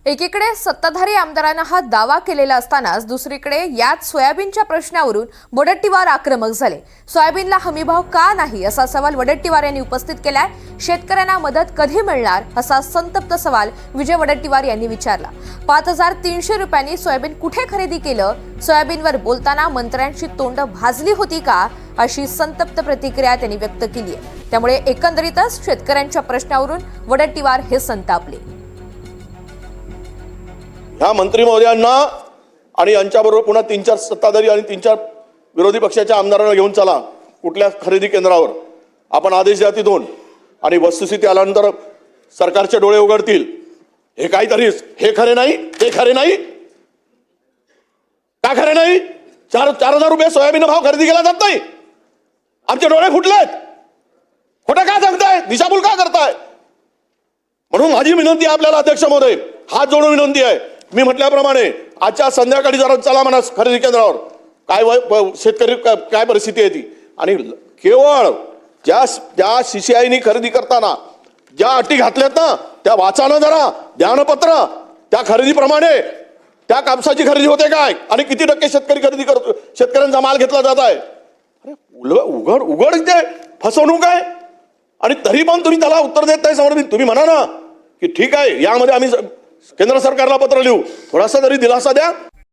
एकीकडे सत्ताधारी आमदारांना हा दावा केलेला असतानाच दुसरीकडे याच सोयाबीनच्या प्रश्नावरून वडट्टीवार आक्रमक झाले। सोयाबीनला हमीभाव का नाही असा सवाल वडट्टीवार यांनी उपस्थित केलाय। शेतकऱ्यांना मदत कधी मिळणार असा संतप्त सवाल विजय वडट्टीवार यांनी विचारला। 5300 रुपयांनी सोयाबीन कुठे खरेदी केलं? सोयाबीनवर बोलताना मंत्र्यांची तोंड भाजली होती का? अशी संतप्त प्रतिक्रिया त्यांनी व्यक्त केली आहे। त्यामुळे एकंदरीतच शेतकऱ्यांच्या प्रश्नावरून वडट्टीवार हे संतापले। ह्या मंत्री महोदयांना आणि यांच्याबरोबर पुन्हा 3-4 सत्ताधारी आणि 3-4 विरोधी पक्षाच्या आमदारांना घेऊन चला कुठल्या खरेदी केंद्रावर, आपण आदेश द्या तिथून आणि वस्तुस्थिती आल्यानंतर सरकारचे डोळे उघडतील। हे काहीतरी हे खरे नाही, ते खरे नाही, का खरे नाही? 4,000 रुपये सोयाबीन भाव खरेदी केला जात नाही। आमचे डोळे फुटलेत। खोटं का सांगताय? दिशाभूल का करताय? म्हणून माझी विनंती आहे आपल्याला, अध्यक्ष महोदय, हात जोडून विनंती आहे। मी म्हटल्याप्रमाणे आजच्या संध्याकाळी जरा चला म्हणा खरेदी केंद्रावर, काय शेतकरी काय परिस्थिती आहे ती, आणि केवळ ज्या CCIने खरेदी करताना ज्या अटी घातल्यात ना त्या वाचानं जरा ध्यानपत्र, त्या खरेदीप्रमाणे त्या कापसाची खरेदी होते काय आणि किती टक्के शेतकरी खरेदी करतो, शेतकऱ्यांचा माल घेतला जात आहे। अरे उघड उघड इथे फसवणूक आहे आणि तरी पण तुम्ही त्याला उत्तर देत नाही। समोर तुम्ही म्हणा ना की ठीक आहे, यामध्ये आम्ही केंद्र सरकारला पत्र लिहू, थोडासा तरी दिलासा द्या।